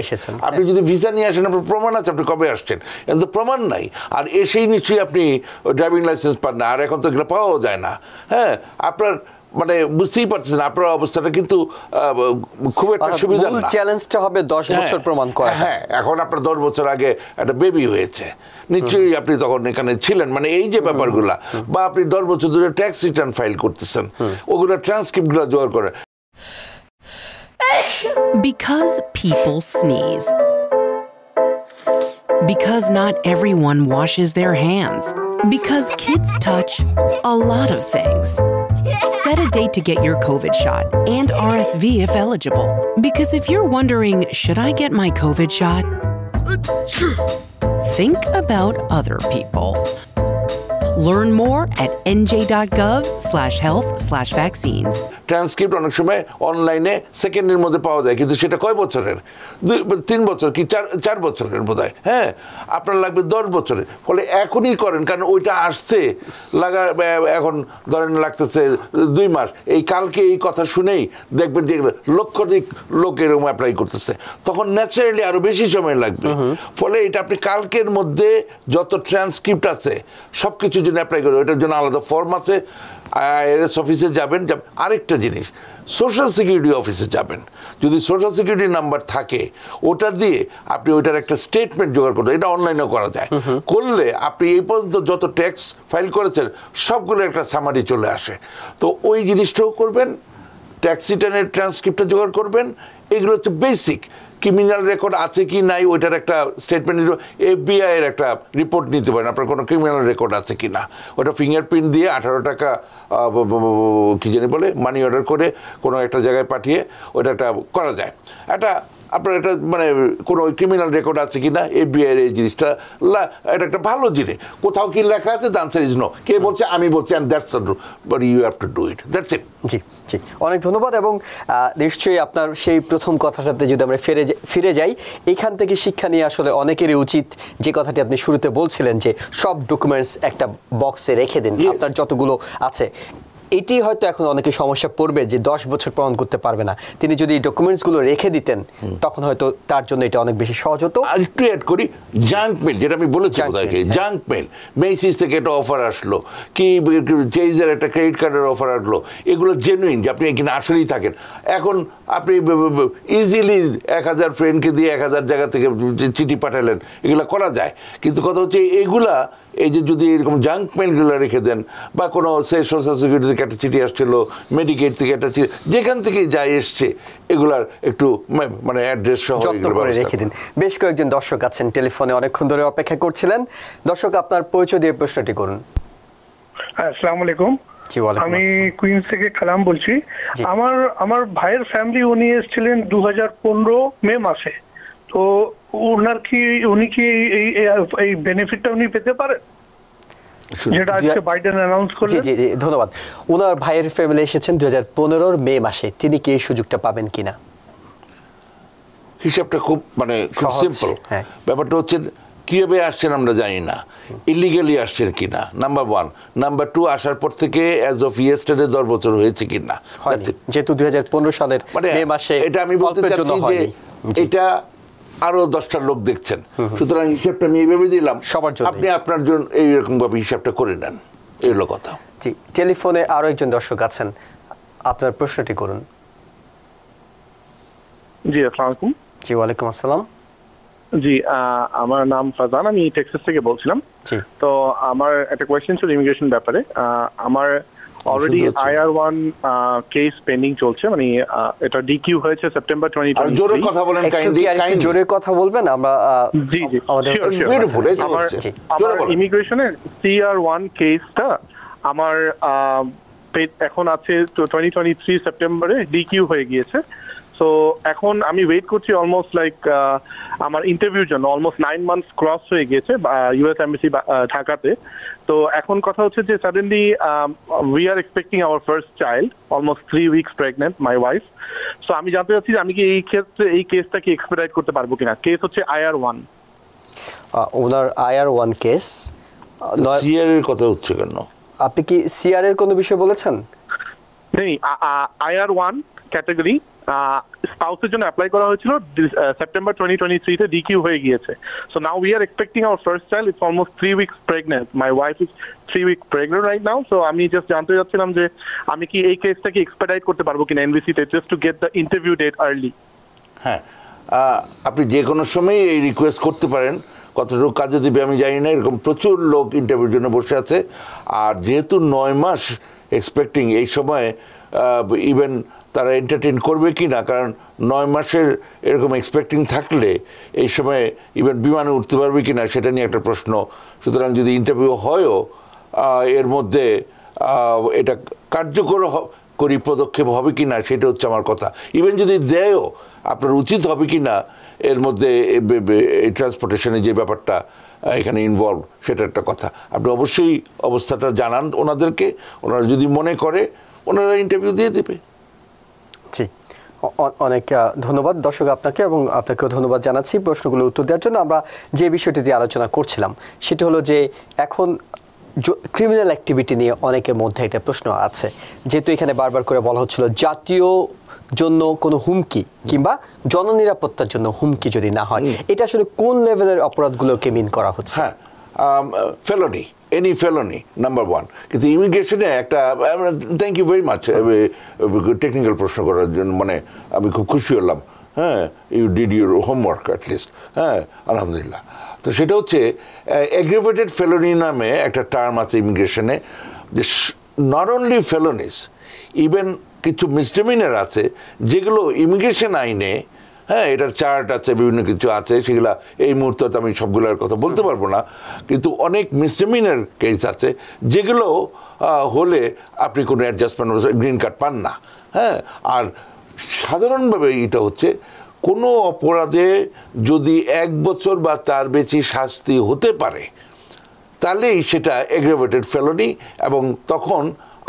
এসেছেন,
আপনি যদি ভিসা নিয়ে আসেন আপনার প্রমাণ আছে আপনি কবে আসছেন, কিন্তু প্রমাণ নাই। আর এসেই নিশ্চয়ই আপনি ড্রাইভিং লাইসেন্স পান না, আর এখন তো এগুলো পাওয়াও যায় না। হ্যাঁ, আপনার মানে বুঝতেই পারছেন আপনার অবস্থাটা কিন্তু খুব একটা সুবিধা না।
চ্যালেঞ্জটা হবে 10 বছর প্রমাণ করা।
হ্যাঁ, এখন আপনার 10 বছর আগে একটা বেবি হয়েছে, নিশ্চয়ই আপনি তখন এখানে ছিলেন, মানে এই যে ব্যাপারগুলা, বা আপনি 10 বছর ধরে ট্যাক্স রিটার্ন ফাইল করতেছেন, ওগুলো ট্রান্সক্রিপ্টগুলো জোগাড় করে।
Because people sneeze. Because not everyone washes their hands. Because kids touch a lot of things. Set a date to get your COVID shot and RSV if eligible. Because if you're wondering, should I get my COVID shot? Think about other people. Learn more at nj.gov/health/vaccines.
Transcript অনেক সময় অনলাইনে সেকেন্ডের মধ্যে পাওয়া যায়, কিন্তু সেটা কয় বছরের? 3 বছর কি 4 বছরের বোধহয়। হ্যাঁ, আপনার লাগবে 10 বছরের। ফলে এখনই করেন, কারণ ওইটা আসতে এখন ধরেন লাগতেছে 2 মাস। এই কালকে এই কথা শুনেই দেখবেন যে লক্ষাধিক লোক এরকম অ্যাপ্লাই করতেছে, তখন ন্যাচারালি আরো বেশি সময় লাগবে। ফলে এটা আপনি কালকের মধ্যে যত ট্রান্সক্রিপ্ট আছে সবকিছু জন্য অ্যাপ্লাই করবেন। ওইটার জন্য আলাদা ফর্ম আছে, IRS অফিসে যাবেন। আরেকটা জিনিস, সোশ্যাল সিকিউরিটি অফিসে যাবেন, যদি সোশ্যাল সিকিউরিটি নাম্বার থাকে ওটা দিয়ে আপনি ওইটার একটা স্টেটমেন্ট জোগাড় করতে, এটা অনলাইনেও করা যায়। করলে আপনি এই পর্যন্ত যত ট্যাক্স ফাইল করেছেন সবগুলো একটা সামারি চলে আসে। তো ওই জিনিসটাও করবেন, ট্যাক্স রিটার্নের ট্রান্সক্রিপ্টটা জোগাড় করবেন। এগুলো হচ্ছে বেসিক। ক্রিমিনাল রেকর্ড আছে কি নাই ওইটার একটা স্টেটমেন্ট, FBI এর একটা রিপোর্ট নিতে পারেন আপনার কোনো ক্রিমিনাল রেকর্ড আছে কি না। ওটা ফিঙ্গারপ্রিন্ট দিয়ে 18 টাকা কি জানি বলে মানি অর্ডার করে কোনো একটা জায়গায় পাঠিয়ে ওটা একটা করা যায়। একটা আপনার এটা মানে কোনো ক্রিমিনাল রেকর্ড আছে কি না FBI এর এই জিনিসটা, এটা একটা ভালো জিনিস। কোথাও কি লেখা আছে? The answer is no. কে বলছে? আমি বলছি, and that's the truth, but you have to do it, that's it.
জি জি, অনেক ধন্যবাদ। এবং নিশ্চয়ই আপনার সেই প্রথম কথাটাতে যদি আমরা ফিরে যাই, এইখান থেকে শিক্ষা নিয়ে আসলে অনেকেরই উচিত, যে কথাটি আপনি শুরুতে বলছিলেন যে সব ডকুমেন্টস একটা বক্সে রেখে দিন, আপনার যতগুলো আছে। এটি হয়তো এখন অনেকে সমস্যা পড়বে যে 10 বছর প্রমাণ করতে পারবে না। তিনি যদি ডকুমেন্টসগুলো রেখে দিতেন তখন হয়তো তার জন্য এটা অনেক বেশি সহজ হতো।
আর একটু অ্যাড করি, জাঙ্ক মেল, যেটা আমি বলেছি ওদেরকে, জাঙ্ক মেল, মেসিস থেকে একটা অফার আসলো, কি চেইজের একটা ক্রেডিট কার্ডের অফার আসলো, এগুলো জেনুইন যে আপনি এখানে আসলেই থাকেন। এখন আপনি ইজিলি 1000 ফ্রেন্ডকে দিয়ে 1000 জায়গা থেকে চিঠি পাঠালেন, এগুলো করা যায়। কিন্তু কথা হচ্ছে এগুলা, এই যে যদি এরকম জাঙ্ক মেলগুলো রেখে দেন, বা কোনো সে সোশ্যাল সিকিউরিটি থেকে একটা চিঠি আসছিল, মেডিকেট থেকে একটা চিঠি, যেখান থেকে যাই এসছে, এগুলার একটু মানে অ্যাড্রেস সহ
রেখে দিন। বেশ কয়েকজন দর্শক আছেন টেলিফোনে, অনেকক্ষণ ধরে অপেক্ষা করছিলেন। দর্শক, আপনার পরিচয় দিয়ে প্রশ্নটি করুন।
আসসালামু আলাইকুম, আমি কুইন্স থেকে কালাম বলছি। আমার ভাইয়ের ফ্যামিলি, উনি এসেছিলেন 2015 মে মাসে। তো উনি কি এই বেনিফিটটা উনি পেতে পারেন, যেটা আজকে বাইডেন অ্যানাউন্স করলেন?
জি জি, ধন্যবাদ। ওনার ভাইয়ের ফ্যামিলি এসেছেন 2015 মে মাসে, তিনি কি এই সুযোগটা পাবেন কিনা?
হিসাবটা খুব খুব সিম্পল। ব্যাপারটা হচ্ছে কিভাবে আসছেন আমরা জানি না, ইলিগালি আসছেন কিনা, নাম্বার 1। নাম্বার 2, আসার পর থেকে অ্যাজ অফ ইয়েস্টারডে 10 বছর হয়েছে কিনা।
যেহেতু 2015 সালের মে মাসে,
এটা আমি বলতে চাচ্ছি যে এটা আরো 10টা লোক দেখছেন, সুতরাং হিসাবটা আমি এইভাবে দিলাম সবার জন্য, আপনি আপনার জন্য এইরকম ভাবে হিসাবটা করে নেন, এই হলো কথা।
জি, টেলিফোনে আরো একজন দর্শক আছেন, আপনার প্রশ্নটি করুন।
জি, আসসালামু আলাইকুম।
জি, ওয়ালাইকুম আসসালাম।
জি, আমার নাম ফাজান, আমি টেক্সাস থেকে বলছিলাম। তো আমার একটা কোয়েশ্চেন ছিল ইমিগ্রেশন ব্যাপারে। আমার অলরেডি IR1 কেস পেন্ডিং চলছে, মানে এটা ডিকিউ হয়েছে সেপ্টেম্বর 2023।
জোরে কথা বলেন, কাইন্ডলি
জোরে কথা বলবেন। আমরা
জি জি, আমার ইমিগ্রেশনের CR1 কেসটা আমার এখন আছে 2023 সেপ্টেম্বরে ডিকিউ হয়ে গিয়েছে। সো এখন আমি ওয়েট করছি অলমোস্ট লাইক আমার ইন্টারভিউর জন্য অলমোস্ট 9 মান্থস ক্রস হয়ে গিয়েছে ইউএস এমবাসি ঢাকাতে। তো এখন কথা হচ্ছে যে suddenly we are expecting our first child, almost 3 weeks pregnant my wife. So আমি জানতে চাচ্ছি যে আমি কি এই ক্ষেত্রে এই কেসটা কি এক্সপেডিট করতে পারবো কিনা। কেস হচ্ছে IR1।
ওনার IR1 কেস।
সিআর এর কথা হচ্ছে কেন?
আপনি কি সিআর এর কোনো বিষয় বলেছেন?
নেই, IR1 ক্যাটাগরি স্পাউসের জন্য অ্যাপ্লাই করা হয়েছিল সেপ্টেম্বর 2023 তে ডিকিউ হয়ে গিয়েছে। So now we are expecting our first child, it's almost 3 weeks pregnant, my wife is 3 week pregnant right now. So আমি জাস্ট জানতে চাচ্ছিলাম যে আমি কি এই কেসটাকে এক্সপেডিট করতে পারবো কিনা এনবিসিতে, just to get the interview date early.
হ্যাঁ, আপনি যে কোনো সময় এই রিকোয়েস্ট করতে পারেন। কতটুকু কাজে দিবে আমি জানি না, এরকম প্রচুর লোক ইন্টারভিউর জন্য বসে আছে। আর যেহেতু 9 মাস এক্সপেক্টিং, এই সময় ইভেন তারা এন্টারটেইন করবে কি না, কারণ 9 মাসের এরকম এক্সপেক্টিং থাকলে এই সময় ইভেন বিমানে উঠতে পারবে কি না সেটা নিয়ে একটা প্রশ্ন। সুতরাং যদি ইন্টারভিউ হয়ও এর মধ্যে এটা কার্যকর করি পদক্ষেপ হবে কি না সেটা হচ্ছে আমার কথা। ইভেন যদি দেয়ও, আপনার উচিত হবে কি না এর মধ্যে এই ট্রান্সপোর্টেশনের যে ব্যাপারটা এখানে ইনভলভ, সেটা একটা কথা। আপনি অবশ্যই অবস্থাটা জানান ওনাদেরকে, ওনারা যদি মনে করে ওনারা ইন্টারভিউ দিয়ে দেবে।
জি, অনেক ধন্যবাদ দর্শক আপনাকে, এবং আপনাকেও ধন্যবাদ জানাচ্ছি প্রশ্নগুলো উত্তর দেওয়ার জন্য। আমরা যে বিষয়টি দিয়ে আলোচনা করছিলাম সেটা হলো যে এখন ক্রিমিনাল অ্যাক্টিভিটি নিয়ে অনেকের মধ্যে একটা প্রশ্ন আছে, যেহেতু এখানে বারবার করে বলা হচ্ছিল জাতীয় জন্য কোনো হুমকি কিংবা জননিরাপত্তার জন্য হুমকি যদি না হয়, এটা আসলে কোন লেভেলের অপরাধগুলোকে মিন করা হচ্ছে?
হ্যাঁ, ফেলোনি, এনি ফেলোনি নাম্বার 1। কিন্তু ইমিগ্রেশনে একটা, thank you very much technical প্রশ্ন করার জন্য, মানে আমি খুব খুশি হলাম। হ্যাঁ, you did your homework at least. হ্যাঁ, আলহামদুলিল্লাহ। তো সেটা হচ্ছে অ্যাগ্রেভেটেড ফেলোনি নামে একটা টার্ম আছে ইমিগ্রেশনে, যে নট অনলি ফেলোনিস, ইভেন কিছু মিসডেমিনার আছে যেগুলো ইমিগ্রেশন আইনে, হ্যাঁ এটার চার্ট আছে, বিভিন্ন কিছু আছে, সেগুলা এই মুহূর্তে আমি সবগুলোর কথা বলতে পারবো না, কিন্তু অনেক মিসডেমিনার কেস আছে যেগুলো হলে আপনি কোনো অ্যাডজাস্টমেন্ট গ্রিন কার্ড পান না। হ্যাঁ, আর সাধারণভাবে এটা হচ্ছে কোনো অপরাধে যদি 1 বছর বা তার বেশি শাস্তি হতে পারে, তাহলেই সেটা এগ্রেভেটেড ফেলোনি, এবং তখন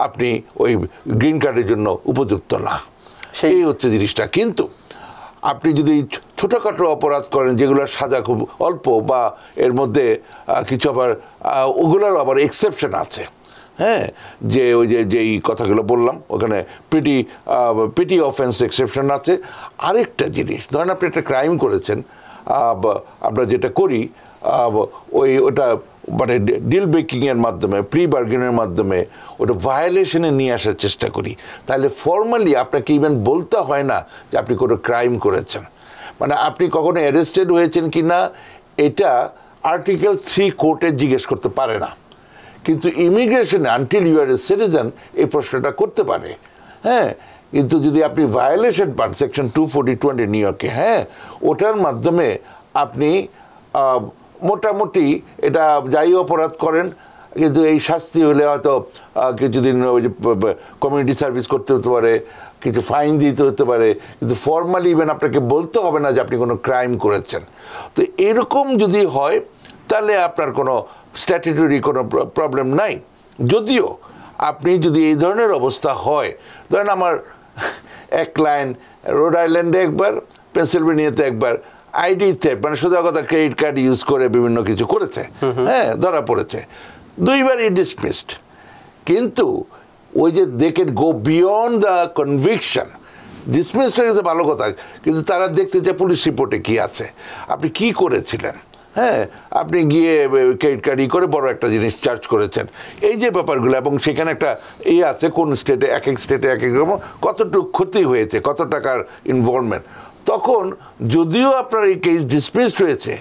আপনি ওই গ্রিন কার্ডের জন্য উপযুক্ত না। সেই হচ্ছে জিনিসটা। কিন্তু আপনি যদি ছোটোখাটো অপরাধ করেন যেগুলোর সাজা খুব অল্প, বা এর মধ্যে কিছু আবার ওগুলোর আবার এক্সেপশন আছে। হ্যাঁ, যে ওই যেই কথাগুলো বললাম, ওখানে পেটি অফেন্স এক্সেপশন আছে। আরেকটা জিনিস, ধরেন আপনি একটা ক্রাইম করেছেন, আমরা যেটা করি ওটা মানে ডিল ব্রেকিংয়ের মাধ্যমে, প্রি বার্গেনের মাধ্যমে ওটা ভায়োলেশনে নিয়ে আসার চেষ্টা করি। তাহলে ফর্মালি আপনাকে ইভেন বলতে হয় না যে আপনি কোনো ক্রাইম করেছেন, মানে আপনি কখনো অ্যারেস্টেড হয়েছেন কি না এটা আর্টিকেল 3 কোর্টে জিজ্ঞেস করতে পারে না। কিন্তু ইমিগ্রেশনে until you are a citizen এই প্রশ্নটা করতে পারে। হ্যাঁ, কিন্তু যদি আপনি ভায়োলেশন পান সেকশন 242 নিউ ইয়র্কে, হ্যাঁ ওটার মাধ্যমে আপনি মোটামুটি এটা যাই অপরাধ করেন, কিন্তু এই শাস্তি হলে হয়তো কিছুদিন ওই যে কমিউনিটি সার্ভিস করতে হতে পারে, কিছু ফাইন দিতে হতে পারে, কিন্তু ফর্মালি ইভেন আপনাকে বলতে হবে না যে আপনি কোনো ক্রাইম করেছেন। তো এরকম যদি হয় তাহলে আপনার কোনো স্ট্যাটুটরি কোনো প্রবলেম নাই। যদিও আপনি যদি এই ধরনের অবস্থা হয়, ধরেন আমার এক ক্লায়েন্ট রোড আইল্যান্ডে একবার, পেনসিলভেনিয়াতে একবার আইডিতে, মানে সোজা কথা ক্রেডিট কার্ড ইউজ করে বিভিন্ন কিছু করেছে, হ্যাঁ ধরা পড়েছে, 2বারই ডিসমিসড। কিন্তু ওই যে they can go beyond the conviction, dismissed হয়ে গেছে ভালো কথা, কিন্তু তারা দেখতে চায় পুলিশ রিপোর্টে কি আছে, আপনি কি করেছিলেন। হ্যাঁ, আপনি গিয়ে ক্রেডিট কার্ড করে বড় একটা জিনিস চার্জ করেছেন, এই যে ব্যাপারগুলো, এবং সেখানে একটা আছে কোন স্টেটে, এক এক স্টেটে এক এক রকম কতটুকু ক্ষতি হয়েছে, কত টাকার ইনভলভমেন্ট। তখন যদিও আপনার এই কেস ডিসমিসড হয়েছে,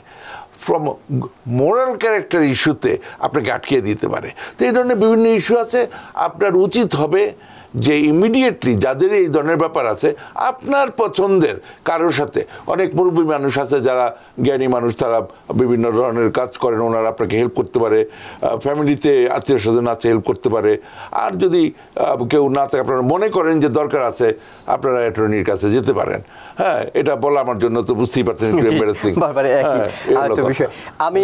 ফ্রম মোরাল ক্যারেক্টার ইস্যুতে আপনাকে আটকিয়ে দিতে পারে। তো এই ধরনের বিভিন্ন ইস্যু আছে। আপনার উচিত হবে যে ইমিডিয়েটলি যাদের এই ধরনের ব্যাপার আছে আপনার পছন্দের কারোর সাথে, অনেক মুরব্বী মানুষ আছে যারা জ্ঞানী মানুষ, তারা বিভিন্ন ধরনের কাজ করেন, ওনারা আপনাকে হেল্প করতে পারে, ফ্যামিলিতে আত্মীয় স্বজন আছে হেল্প করতে পারে। আর যদি কেউ না থাকে, আপনারা মনে করেন যে দরকার আছে, আপনারা অ্যাটর্নির কাছে যেতে পারেন। হ্যাঁ, এটা বলা আমার জন্য তো বুঝতেই পারছেন একটু এম্বারেসিং।
আমি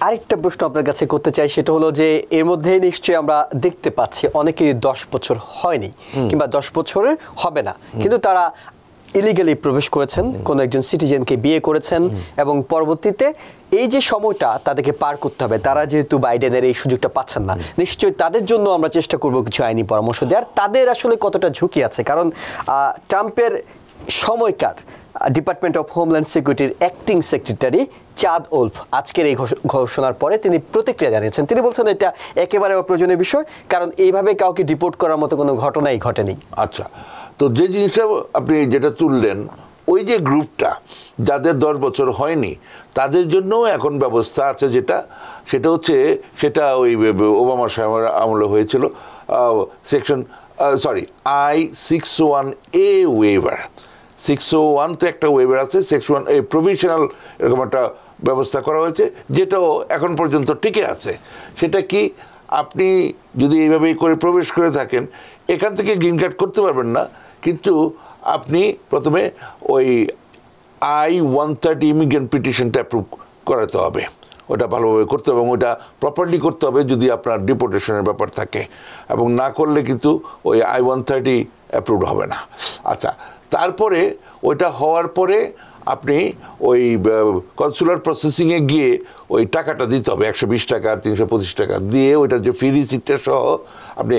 আরেকটা প্রশ্ন আপনার কাছে করতে চাই, সেটা হলো যে এর মধ্যে নিশ্চয়ই আমরা দেখতে পাচ্ছি অনেকেরই 10 বছর হয়নি কিংবা 10 বছরের হবে না, কিন্তু তারা ইলিগালি প্রবেশ করেছেন, কোনো একজন সিটিজেনকে বিয়ে করেছেন এবং পরবর্তীতে এই যে সময়টা তাদেরকে পার করতে হবে, তারা যেহেতু বাইডেনের এই সুযোগটা পাচ্ছেন না, নিশ্চয়ই তাদের জন্য আমরা চেষ্টা করব কিছু আইনি পরামর্শ দেওয়ার। তাদের আসলে কতটা ঝুঁকি আছে, কারণ ট্রাম্পের সময়কার ডিপার্টমেন্ট অফ হোমল্যান্ড সিকিউরিটির অ্যাক্টিং সেক্রেটারি চাদ ওলফ আজকের এই ঘোষণার পরে তিনি প্রতিক্রিয়া জানিয়েছেন। তিনি বলছেন এটা একেবারে অপ্রয়োজনীয় বিষয়, কারণ এইভাবে কাউকে ডিপোর্ট করার মতো কোনো ঘটনাই ঘটেনি।
আচ্ছা, তো যে জিনিসটা আপনি যেটা তুললেন, ওই যে গ্রুপটা যাদের 10 বছর হয়নি তাদের জন্য এখন ব্যবস্থা আছে, সেটা হচ্ছে ওই ওবামা সাহেবের আমলে হয়েছিল, সেকশন I-601A ওয়েভার। 601 তে একটা ওয়েভার আছে, 601 এই প্রভিশনাল এরকম একটা ব্যবস্থা করা হয়েছে, যেটাও এখন পর্যন্ত টিকে আছে। সেটা কি, আপনি যদি এইভাবেই করে প্রবেশ করে থাকেন, এখান থেকে গ্রিন কার্ড করতে পারবেন না, কিন্তু আপনি প্রথমে ওই I-130 ইমিগ্রেন্ট পিটিশনটা অ্যাপ্রুভ করাতে হবে, ওটা ভালোভাবে করতে হবে এবং ওটা প্রপারলি করতে হবে যদি আপনার ডিপোর্টেশনের ব্যাপার থাকে, এবং না করলে কিন্তু ওই I-130 অ্যাপ্রুভড হবে না। আচ্ছা, তারপরে ওইটা হওয়ার পরে আপনি ওই কনসুলার প্রসেসিংয়ে গিয়ে ওই টাকাটা দিতে হবে, 120 টাকা আর 325 টাকা দিয়ে, ওইটা যে ফি রিসিপ্টটা সহ আপনি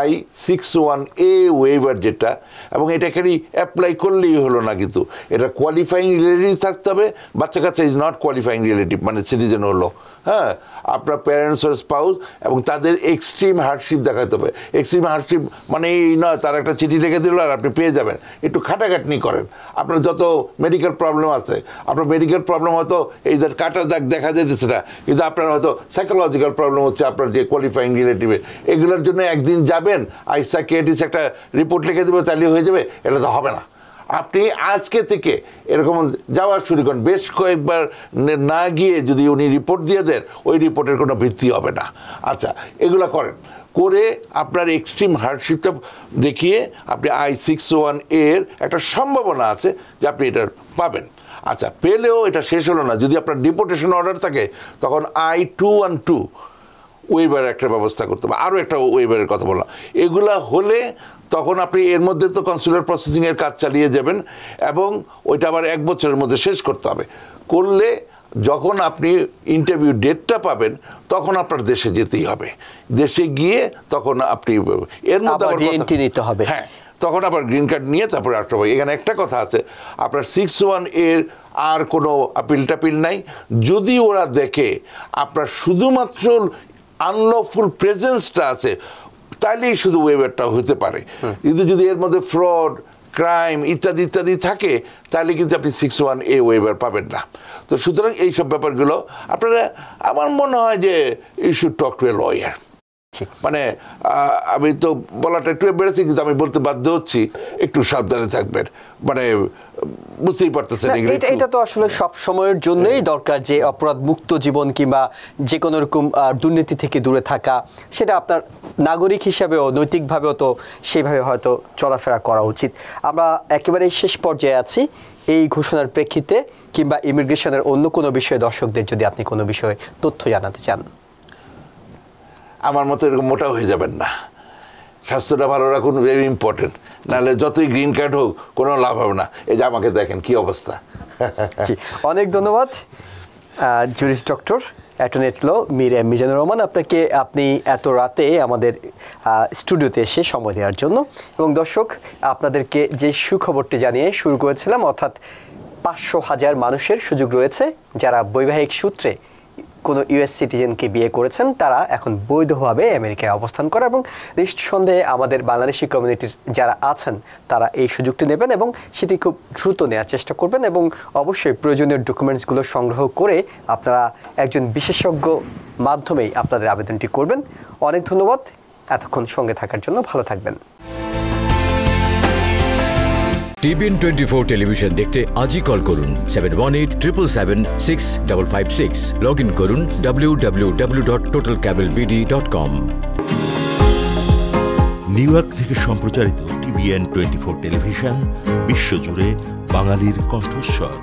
I-601A ওয়েভার যেটা, এবং এটা এখানে অ্যাপ্লাই করলেই হলো না, কিন্তু এটা কোয়ালিফাইং রিলেটিভ থাকতে হবে। বাচ্চা কাচ্চা ইজ নট কোয়ালিফাইং রিলেটিভ, মানে সিটিজেন হলো, হ্যাঁ, আপনার প্যারেন্টস ও স্পাউস, এবং তাদের এক্সট্রিম হার্ডশিপ দেখাতে হবে। এক্সট্রিম হার্ডশিপ মানে এই নয় তার একটা চিঠি লিখে দিল আর আপনি পেয়ে যাবেন। একটু খাটাখাটনি করেন, আপনার যত মেডিকেল প্রবলেম আছে, আপনার মেডিকেল প্রবলেম হয়তো এই যে কাটা দাগ দেখা যেতেছে না, কিন্তু আপনার হয়তো সাইকোলজিক্যাল প্রবলেম হচ্ছে আপনার যে কোয়ালিফাইং রিলেটিভে, এগুলোর জন্য একদিন যাবেন, সাইকিয়াট্রিস্ট একটা রিপোর্ট লিখে দেবে, তাহলে হয়ে যাবে, এটা তো হবে না। আপনি আজকে থেকে এরকম যাওয়া শুরু করেন, বেশ কয়েকবার না গিয়ে যদি উনি রিপোর্ট দিয়ে দেন, ওই রিপোর্টের কোনো ভিত্তি হবে না। আচ্ছা, এগুলো করেন, করে আপনার এক্সট্রিম হার্ডশিপটা দেখিয়ে আপনি I-601 এর একটা সম্ভাবনা আছে যে আপনি এটা পাবেন। আচ্ছা, পেলেও এটা শেষ হলো না, যদি আপনার ডিপোর্টেশন অর্ডার থাকে তখন I-212 ওয়েভার একটা ব্যবস্থা করতে হবে, আরও একটা ওয়েভারের কথা বললাম। এগুলা হলে তখন আপনি এর মধ্যে তো কনসুলার প্রসেসিংয়ের কাজ চালিয়ে যাবেন, এবং ওইটা আবার 1 বছরের মধ্যে শেষ করতে হবে। করলে যখন আপনি ইন্টারভিউ ডেটটা পাবেন তখন আপনার দেশে যেতেই হবে, দেশে গিয়ে তখন আপনি এর মধ্যে আবার এন্ট্রি নিতে হবে, হ্যাঁ, তখন আবার গ্রিন কার্ড নিয়ে তারপরে আসতে হবে। এখানে একটা কথা আছে, আপনার 601 এর আর কোনো আপিল টাপিল নাই। যদি ওরা দেখে আপনার শুধুমাত্র আনলফুল প্রেজেন্সটা আছে, তাইলেই শুধু ওয়েভারটা হতে পারে, কিন্তু যদি এর মধ্যে ফ্রড, ক্রাইম ইত্যাদি ইত্যাদি থাকে, তাহলে কিন্তু আপনি 601A ওয়েভার পাবেন না। তো সুতরাং এইসব ব্যাপারগুলো আপনারা, আমার মনে হয় যে you should talk to a lawyer. মানে আমি তো বলাটা একটু এম্বারেসিং, কিন্তু আমি বলতে বাধ্য হচ্ছি, একটু সাবধানে থাকবেন। মানে বুঝতেই পারতেছেন,
এটা তো আসলে সব সময়ের জন্যই দরকার যে অপরাধ মুক্ত জীবন কিংবা যে কোনো রকম দুর্নীতি থেকে দূরে থাকা, সেটা আপনার নাগরিক হিসাবেও নৈতিকভাবেও তো সেইভাবে হয়তো চলাফেরা করা উচিত। আমরা একেবারে শেষ পর্যায়ে আছি, এই ঘোষণার প্রেক্ষিতে কিংবা ইমিগ্রেশনের অন্য কোনো বিষয়ে দর্শকদের যদি আপনি কোনো বিষয়ে তথ্য জানাতে চান।
আমার মতো এরকম মোটা হয়ে যাবেন না, স্বাস্থ্যটা ভালো রাখুন, ভেরি ইম্পর্টেন্ট, নাহলে যতই গ্রিন কার্ড হোক কোনো লাভ হবে না। এই যে আমাকে দেখেন কি অবস্থা।
অনেক ধন্যবাদ জুরিস্ট ডক্টর অ্যাটর্নি এট ল মীর এম মিজানুর রহমান, আপনি এত রাতে আমাদের স্টুডিওতে এসে সময় দেওয়ার জন্য। এবং দর্শক, আপনাদেরকে যে সুখবরটি জানিয়ে শুরু করেছিলাম, অর্থাৎ 500,000 মানুষের সুযোগ রয়েছে যারা বৈবাহিক সূত্রে কোনো ইউএস সিটিজেনকে বিয়ে করেছেন, তারা এখন বৈধভাবে আমেরিকায় অবস্থান করে, এবং নিঃসন্দেহে আমাদের বাংলাদেশি কমিউনিটির যারা আছেন তারা এই সুযোগটি নেবেন এবং সেটি খুব দ্রুত নেওয়ার চেষ্টা করবেন, এবং অবশ্যই প্রয়োজনীয় ডকুমেন্টসগুলো সংগ্রহ করে আপনারা একজন বিশেষজ্ঞ মাধ্যমেই আপনাদের আবেদনটি করবেন। অনেক ধন্যবাদ এতক্ষণ সঙ্গে থাকার জন্য, ভালো থাকবেন।
টিভিএন 24 টেলিভিশন দেখতে আজই কল করুন 7187776556। লগ ইন করুন www.totalcablebd.com।
নিউ ইয়র্ক থেকে সম্প্রচারিত টিভিএন 24 টেলিভিশন বিশ্বজুড়ে বাঙালির কণ্ঠস্বর।